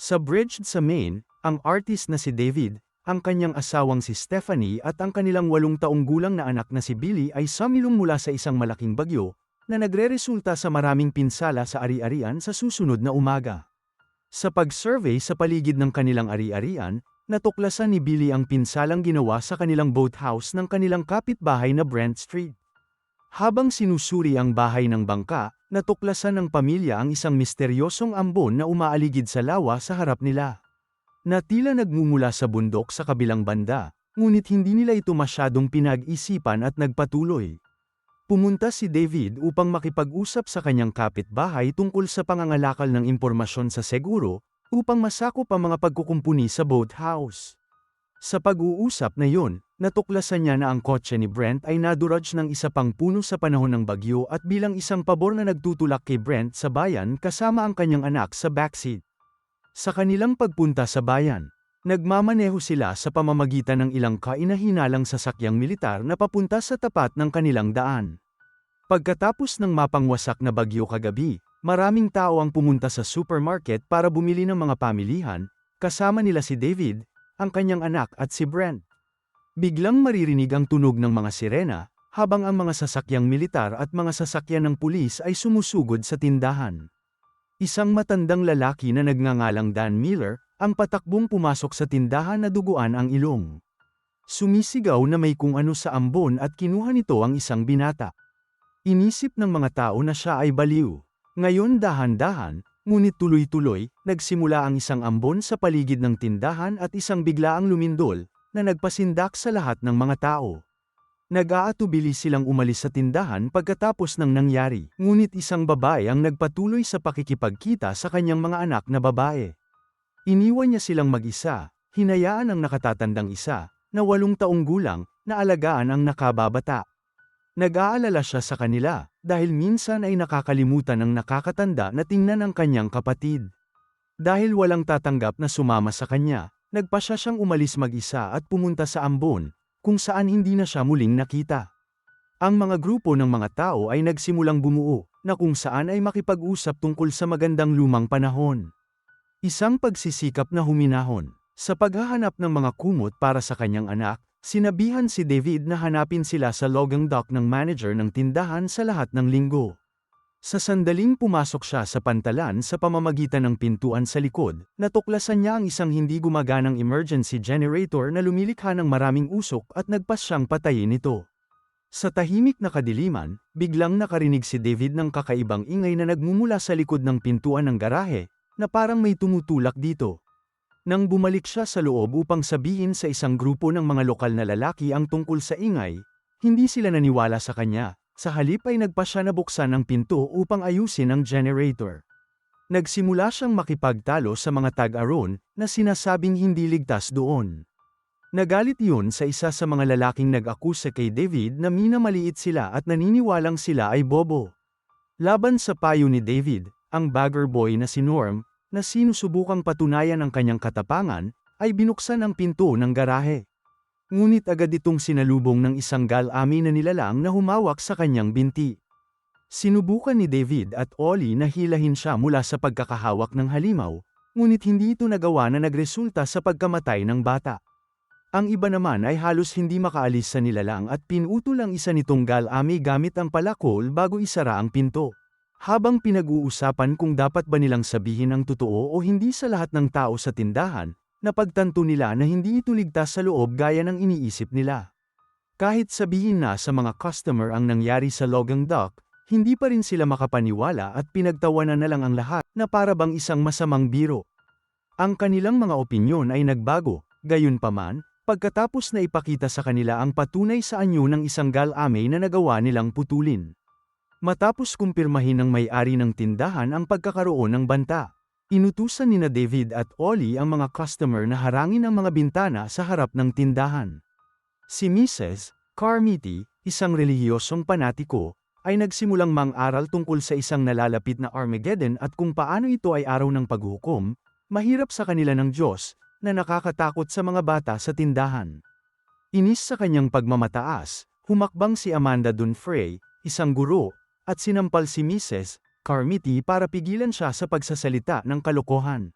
Sa bridge sa Maine, ang artist na si David, ang kanyang asawang si Stephanie at ang kanilang 8 taong gulang na anak na si Billy ay sumilong mula sa isang malaking bagyo, na nagreresulta sa maraming pinsala sa ari-arian sa susunod na umaga. Sa pag-survey sa paligid ng kanilang ari-arian, natuklasan ni Billy ang pinsalang ginawa sa kanilang boathouse ng kanilang kapitbahay na Brent Street. Habang sinusuri ang bahay ng bangka, natuklasan ng pamilya ang isang misteryosong ambon na umaaligid sa lawa sa harap nila. Na tila nagmumula sa bundok sa kabilang banda, ngunit hindi nila ito masyadong pinag-isipan at nagpatuloy. Pumunta si David upang makipag-usap sa kanyang kapitbahay tungkol sa pangangalakal ng impormasyon sa seguro, upang masakop ang mga pagkukumpuni sa boathouse. Sa pag-uusap na yun, natuklasan niya na ang kotse ni Brent ay naduraj ng isa pang puno sa panahon ng bagyo at bilang isang pabor na nagtutulak kay Brent sa bayan kasama ang kanyang anak sa backseat. Sa kanilang pagpunta sa bayan, nagmamaneho sila sa pamamagitan ng ilang kaina-hinalang sasakyang militar na papunta sa tapat ng kanilang daan. Pagkatapos ng mapangwasak na bagyo kagabi, maraming tao ang pumunta sa supermarket para bumili ng mga pamilihan, kasama nila si David, ang kanyang anak at si Brent. Biglang maririnig ang tunog ng mga sirena, habang ang mga sasakyang militar at mga sasakyan ng pulis ay sumusugod sa tindahan. Isang matandang lalaki na nagngangalang Dan Miller, ang patakbong pumasok sa tindahan na duguan ang ilong. Sumisigaw na may kung ano sa ambon at kinuha nito ang isang binata. Inisip ng mga tao na siya ay baliw. Ngayon dahan-dahan, ngunit tuloy-tuloy, nagsimula ang isang ambon sa paligid ng tindahan at isang biglaang lumindol, na nagpasindak sa lahat ng mga tao. Nag-aatubili silang umalis sa tindahan pagkatapos ng nangyari, ngunit isang babae ang nagpatuloy sa pakikipagkita sa kanyang mga anak na babae. Iniwan niya silang mag-isa, hinayaan ang nakatatandang isa, na 8 taong gulang, na alagaan ang nakababata. Nag-aalala siya sa kanila, dahil minsan ay nakakalimutan ng nakakatanda na tingnan ang kanyang kapatid. Dahil walang tatanggap na sumama sa kanya, nagpasya siyang umalis mag-isa at pumunta sa ambon, kung saan hindi na siya muling nakita. Ang mga grupo ng mga tao ay nagsimulang bumuo, na kung saan ay makipag-usap tungkol sa magandang lumang panahon. Isang pagsisikap na huminahon. Sa paghahanap ng mga kumot para sa kanyang anak, sinabihan si David na hanapin sila sa logang dock ng manager ng tindahan sa lahat ng linggo. Sa sandaling pumasok siya sa pantalan sa pamamagitan ng pintuan sa likod, natuklasan niya ang isang hindi gumaganang emergency generator na lumilikha ng maraming usok at nagpas siyang patayin ito. Sa tahimik na kadiliman, biglang nakarinig si David ng kakaibang ingay na nagmumula sa likod ng pintuan ng garahe, na parang may tumutulak dito. Nang bumalik siya sa loob upang sabihin sa isang grupo ng mga lokal na lalaki ang tungkol sa ingay, hindi sila naniwala sa kanya. Sa halip ay nagpasya na buksan ang pinto upang ayusin ang generator. Nagsimula siyang makipagtalo sa mga tag-aron na sinasabing hindi ligtas doon. Nagalit yun sa isa sa mga lalaking nag-akusa kay David na minamaliit sila at naniniwalang sila ay bobo. Laban sa payo ni David, ang bagger boy na si Norm, na sinusubukang patunayan ang kanyang katapangan, ay binuksan ang pinto ng garahe. Ngunit agad itong sinalubong ng isang gal-ami na nilalang na humawak sa kanyang binti. Sinubukan ni David at Ollie na hilahin siya mula sa pagkakahawak ng halimaw, ngunit hindi ito nagawa na nagresulta sa pagkamatay ng bata. Ang iba naman ay halos hindi makaalis sa nilalang at pinutol ang isa nitong gal-ami gamit ang palakol bago isara ang pinto. Habang pinag-uusapan kung dapat ba nilang sabihin ang totoo o hindi sa lahat ng tao sa tindahan, napagtanto nila na hindi ito ligtas sa loob gaya ng iniisip nila. Kahit sabihin na sa mga customer ang nangyari sa logang dock, hindi pa rin sila makapaniwala at pinagtawanan na lang ang lahat na para bang isang masamang biro. Ang kanilang mga opinyon ay nagbago, gayunpaman, pagkatapos na ipakita sa kanila ang patunay sa anyo ng isang gal-ame na nagawa nilang putulin. Matapos kumpirmahin ng may-ari ng tindahan ang pagkakaroon ng banta, inutusan nina David at Ollie ang mga customer na harangin ang mga bintana sa harap ng tindahan. Si Mrs. Carmody, isang relihiyosong panatiko, ay nagsimulang mang-aral tungkol sa isang nalalapit na Armageddon at kung paano ito ay araw ng paghukom, mahirap sa kanila ng Diyos, na nakakatakot sa mga bata sa tindahan. Inis sa kanyang pagmamataas, humakbang si Amanda Dunfrey, isang guro, at sinampal si Mrs. Carmody para pigilan siya sa pagsasalita ng kalokohan.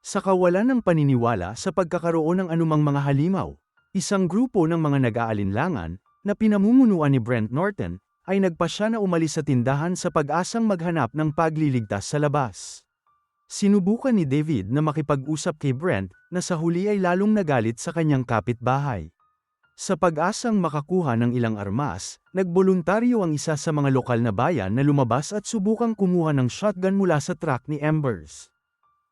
Sa kawalan ng paniniwala sa pagkakaroon ng anumang mga halimaw, isang grupo ng mga nag-aalinlangan, na pinamumunuan ni Brent Norton, ay nagpasya na umalis sa tindahan sa pag-asang maghanap ng pagliligtas sa labas. Sinubukan ni David na makipag-usap kay Brent, na sa huli ay lalong nagalit sa kanyang kapitbahay. Sa pag-asang makakuha ng ilang armas, nagboluntaryo ang isa sa mga lokal na bayan na lumabas at subukang kumuha ng shotgun mula sa truck ni Embers.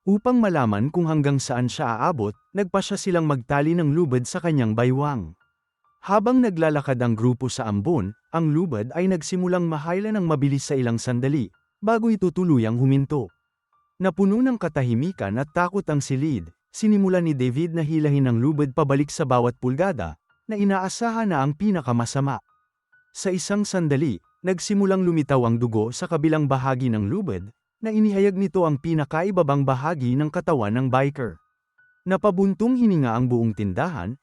Upang malaman kung hanggang saan siya aabot, nagpasya silang magtali ng lubid sa kanyang baywang. Habang naglalakad ang grupo sa ambon, ang lubid ay nagsimulang mahayla ng mabilis sa ilang sandali, bago ito tuluyang huminto. Napuno ng katahimikan at takot ang silid, sinimulan ni David na hilahin ang lubid pabalik sa bawat pulgada, na inaasahan na ang pinakamasama. Sa isang sandali, nagsimulang lumitaw ang dugo sa kabilang bahagi ng lubid, na inihayag nito ang pinakaibabang bahagi ng katawan ng biker. Napabuntong hininga ang buong tindahan.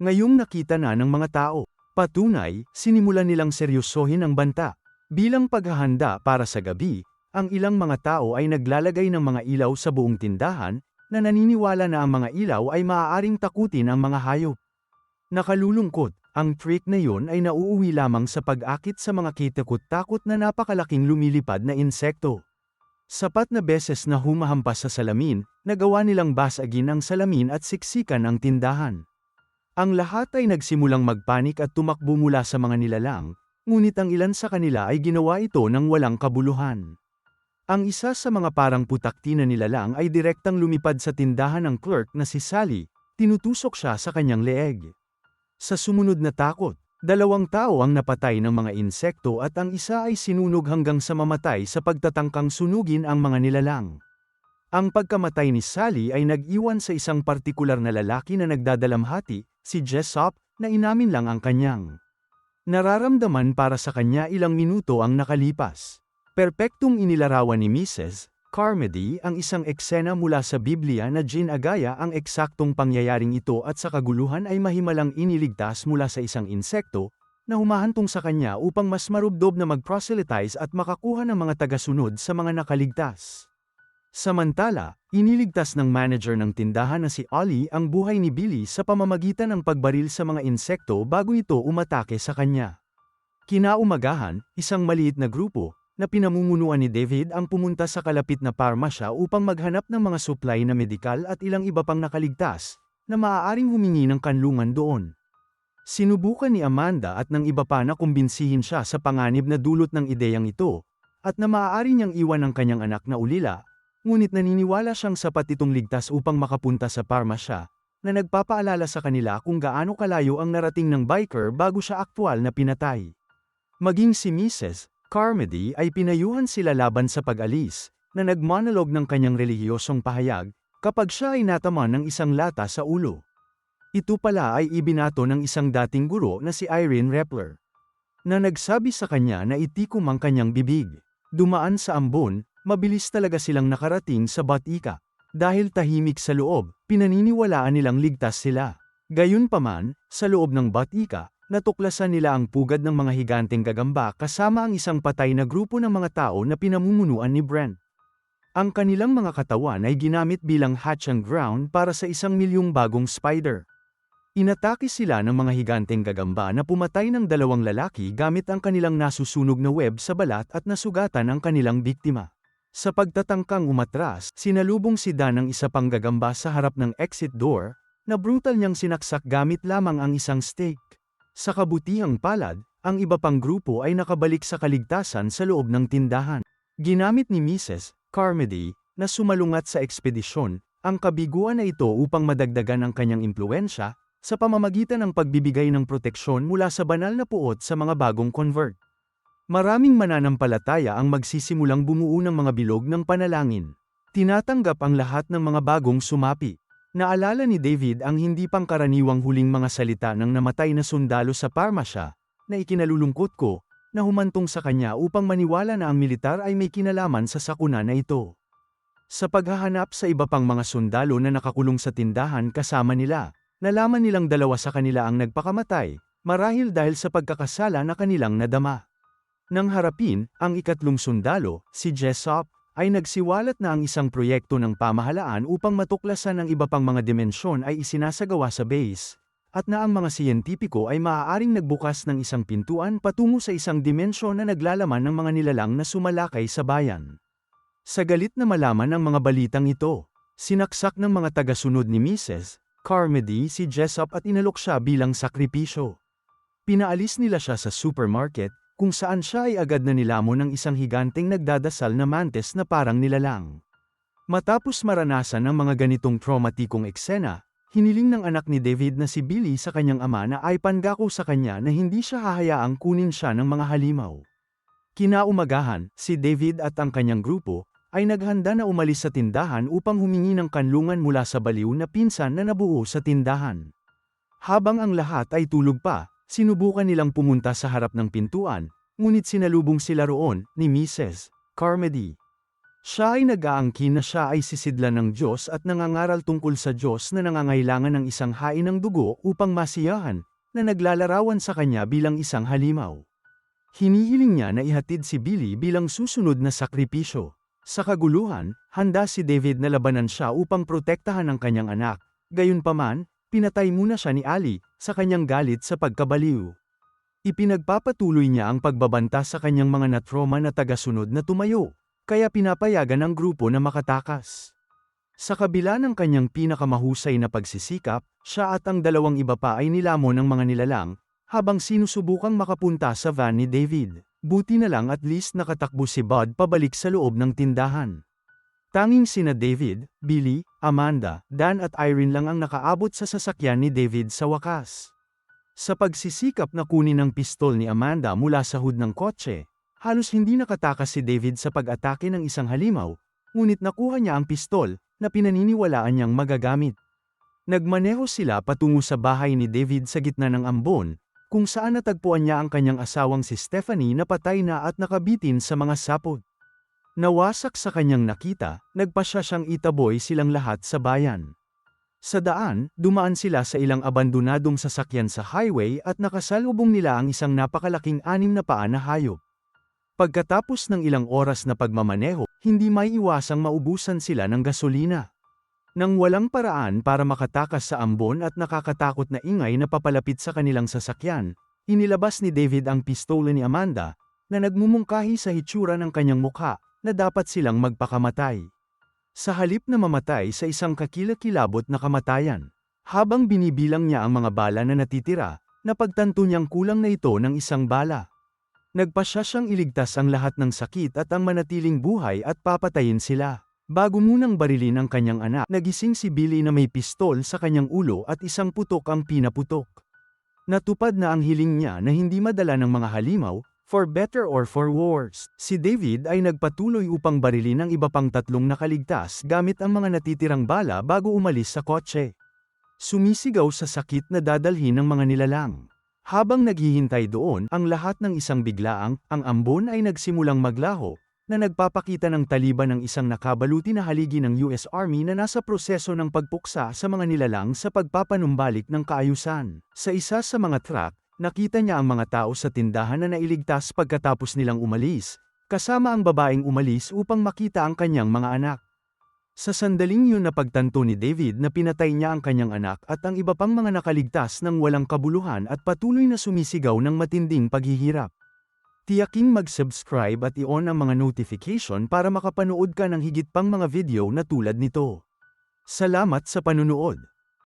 Ngayong nakita na ng mga tao. Patunay, sinimulan nilang seryosohin ang banta. Bilang paghahanda para sa gabi, ang ilang mga tao ay naglalagay ng mga ilaw sa buong tindahan, na naniniwala na ang mga ilaw ay maaaring takutin ang mga hayop. Nakalulungkot, ang trick na yon ay nauuwi lamang sa pag-akit sa mga kitakot-takot na napakalaking lumilipad na insekto. Sapat na beses na humahampas sa salamin, nagawa nilang basagin ang salamin at siksikan ang tindahan. Ang lahat ay nagsimulang magpanik at tumakbo mula sa mga nilalang, ngunit ang ilan sa kanila ay ginawa ito ng walang kabuluhan. Ang isa sa mga parang putakti na nilalang ay direktang lumipad sa tindahan ng clerk na si Sally, tinutusok siya sa kanyang leeg. Sa sumunod na takot, 2 tao ang napatay ng mga insekto at ang isa ay sinunog hanggang sa mamatay sa pagtatangkang sunugin ang mga nilalang. Ang pagkamatay ni Sally ay nag-iwan sa isang partikular na lalaki na nagdadalamhati, si Jessop, na inamin lang ang kanyang nararamdaman para sa kanya ilang minuto ang nakalipas. Perpektong inilarawan ni Mrs. Carmody ang isang eksena mula sa Biblia na ginagaya ang eksaktong pangyayaring ito at sa kaguluhan ay mahimalang iniligtas mula sa isang insekto, na humahantong sa kanya upang mas marubdob na mag-proselytize at makakuha ng mga tagasunod sa mga nakaligtas. Samantala, iniligtas ng manager ng tindahan na si Ollie ang buhay ni Billy sa pamamagitan ng pagbaril sa mga insekto bago ito umatake sa kanya. Kinaumagahan, isang maliit na grupo, na pinamumunuan ni David ang pumunta sa kalapit na parmasya upang maghanap ng mga supply na medikal at ilang iba pang nakaligtas, na maaaring humingi ng kanlungan doon. Sinubukan ni Amanda at ng iba pa na kumbinsihin siya sa panganib na dulot ng ideyang ito, at na maaari niyang iwan ang kanyang anak na ulila, ngunit naniniwala siyang sapat itong ligtas upang makapunta sa parmasya, na nagpapaalala sa kanila kung gaano kalayo ang narating ng biker bago siya aktwal na pinatay. Maging si Mrs. Carmody ay pinayuhan sila laban sa pag-alis, na nagmonolog ng kanyang relihiyosong pahayag, kapag siya ay nataman ng isang lata sa ulo. Ito pala ay ibinato ng isang dating guro na si Irene Repler, na nagsabi sa kanya na itikom ang kanyang bibig. Dumaan sa ambon, mabilis talaga silang nakarating sa Batika. Dahil tahimik sa loob, pinaniniwalaan nilang ligtas sila. Gayunpaman, sa loob ng Batika, natuklasan nila ang pugad ng mga higanteng gagamba kasama ang isang patay na grupo ng mga tao na pinamumunuan ni Brent. Ang kanilang mga katawan ay ginamit bilang hatching ground para sa 1,000,000 bagong spider. Inatake sila ng mga higanteng gagamba na pumatay ng 2 lalaki gamit ang kanilang nasusunog na web sa balat at nasugatan ang kanilang biktima. Sa pagtatangkang umatras, sinalubong si Dan ng isa pang gagamba sa harap ng exit door, na brutal niyang sinaksak gamit lamang ang isang stake. Sa kabutihang palad, ang iba pang grupo ay nakabalik sa kaligtasan sa loob ng tindahan. Ginamit ni Mrs. Carmody, na sumalungat sa ekspedisyon, ang kabiguan na ito upang madagdagan ang kanyang impluwensya, sa pamamagitan ng pagbibigay ng proteksyon mula sa banal na puot sa mga bagong convert. Maraming mananampalataya ang magsisimulang bumuo ng mga bilog ng panalangin. Tinatanggap ang lahat ng mga bagong sumapi. Naalala ni David ang hindi pangkaraniwang huling mga salita ng namatay na sundalo sa parmasya, na ikinalulungkot ko, na humantong sa kanya upang maniwala na ang militar ay may kinalaman sa sakuna na ito. Sa paghahanap sa iba pang mga sundalo na nakakulong sa tindahan kasama nila, nalaman nilang 2 sa kanila ang nagpakamatay, marahil dahil sa pagkakasala na kanilang nadama. Nang harapin, ang ikatlong sundalo, si Jessop, ay nagsiwalat na ang isang proyekto ng pamahalaan upang matuklasan ang iba pang mga dimensyon ay isinasagawa sa base, at na ang mga siyentipiko ay maaaring nagbukas ng isang pintuan patungo sa isang dimensyon na naglalaman ng mga nilalang na sumalakay sa bayan. Sa galit na malaman ang mga balitang ito, sinaksak ng mga tagasunod ni Mrs. Carmody si Jessup at inalok siya bilang sakripisyo. Pinaalis nila siya sa supermarket, kung saan siya ay agad na nilamon ng isang higanteng nagdadasal na mantis na parang nilalang. Matapos maranasan ang mga ganitong traumatikong eksena, hiniling ng anak ni David na si Billy sa kanyang ama na ay pangako sa kanya na hindi siya hahayaang kunin siya ng mga halimaw. Kinaumagahan, si David at ang kanyang grupo ay naghanda na umalis sa tindahan upang humingi ng kanlungan mula sa baliw na pinsan na nabuo sa tindahan. Habang ang lahat ay tulog pa, sinubukan nilang pumunta sa harap ng pintuan, ngunit sinalubong sila roon ni Mrs. Carmody. Siya ay nag-aangkin na siya ay sisidlan ng Diyos at nangangaral tungkol sa Diyos na nangangailangan ng isang hain ng dugo upang masiyahan, na naglalarawan sa kanya bilang isang halimaw. Hinihiling niya na ihatid si Billy bilang susunod na sakripisyo. Sa kaguluhan, handa si David na labanan siya upang protektahan ang kanyang anak, gayunpaman, pinatay muna siya ni Ali, sa kanyang galit sa pagkabaliw. Ipinagpapatuloy niya ang pagbabanta sa kanyang mga natroma na tagasunod na tumayo, kaya pinapayagan ang grupo na makatakas. Sa kabila ng kanyang pinakamahusay na pagsisikap, siya at ang dalawang iba pa ay nilamon ng mga nilalang, habang sinusubukang makapunta sa van ni David. Buti na lang at least nakatakbo si Bud pabalik sa loob ng tindahan. Tanging sina David, Billy, Amanda, Dan at Irene lang ang nakaabot sa sasakyan ni David sa wakas. Sa pagsisikap na kunin ang pistol ni Amanda mula sa hood ng kotse, halos hindi nakatakas si David sa pag-atake ng isang halimaw, ngunit nakuha niya ang pistol, na pinaniniwalaan niyang magagamit. Nagmaneho sila patungo sa bahay ni David sa gitna ng ambon, kung saan natagpuan niya ang kanyang asawang si Stephanie na patay na at nakabitin sa mga sapot. Nawasak sa kanyang nakita, nagpasya siyang itaboy silang lahat sa bayan. Sa daan, dumaan sila sa ilang abandonadong sasakyan sa highway at nakasalubong nila ang isang napakalaking 6 na paa na hayop. Pagkatapos ng ilang oras na pagmamaneho, hindi maiiwasang maubusan sila ng gasolina. Nang walang paraan para makatakas sa ambon at nakakatakot na ingay na papalapit sa kanilang sasakyan, inilabas ni David ang pistola ni Amanda, na nagmumungkahi sa hitsura ng kanyang mukha, na dapat silang magpakamatay. Sa halip na mamatay sa isang kakilakilabot na kamatayan, habang binibilang niya ang mga bala na natitira, napagtanto niyang kulang na ito ng isang bala. Nagpasya siyang iligtas ang lahat ng sakit at ang manatiling buhay at papatayin sila. Bago munang barilin ang kanyang anak, nagising si Billy na may pistol sa kanyang ulo at isang putok ang pinaputok. Natupad na ang hiling niya na hindi madala ng mga halimaw, for better or for worse. Si David ay nagpatuloy upang barilin ang iba pang 3 nakaligtas gamit ang mga natitirang bala bago umalis sa kotse. Sumisigaw sa sakit na dadalhin ng mga nilalang. Habang naghihintay doon, ang lahat ng isang biglaang, ang ambon ay nagsimulang maglaho, na nagpapakita ng taliban ng isang nakabaluti na haligi ng US Army na nasa proseso ng pagpuksa sa mga nilalang sa pagpapanumbalik ng kaayusan. Sa isa sa mga truck, nakita niya ang mga tao sa tindahan na nailigtas pagkatapos nilang umalis, kasama ang babaeng umalis upang makita ang kanyang mga anak. Sa sandaling yun napagtanto ni David na pinatay niya ang kanyang anak at ang iba pang mga nakaligtas ng walang kabuluhan at patuloy na sumisigaw ng matinding paghihirap. Tiyaking mag-subscribe at i-on ang mga notification para makapanood ka ng higit pang mga video na tulad nito. Salamat sa panunood.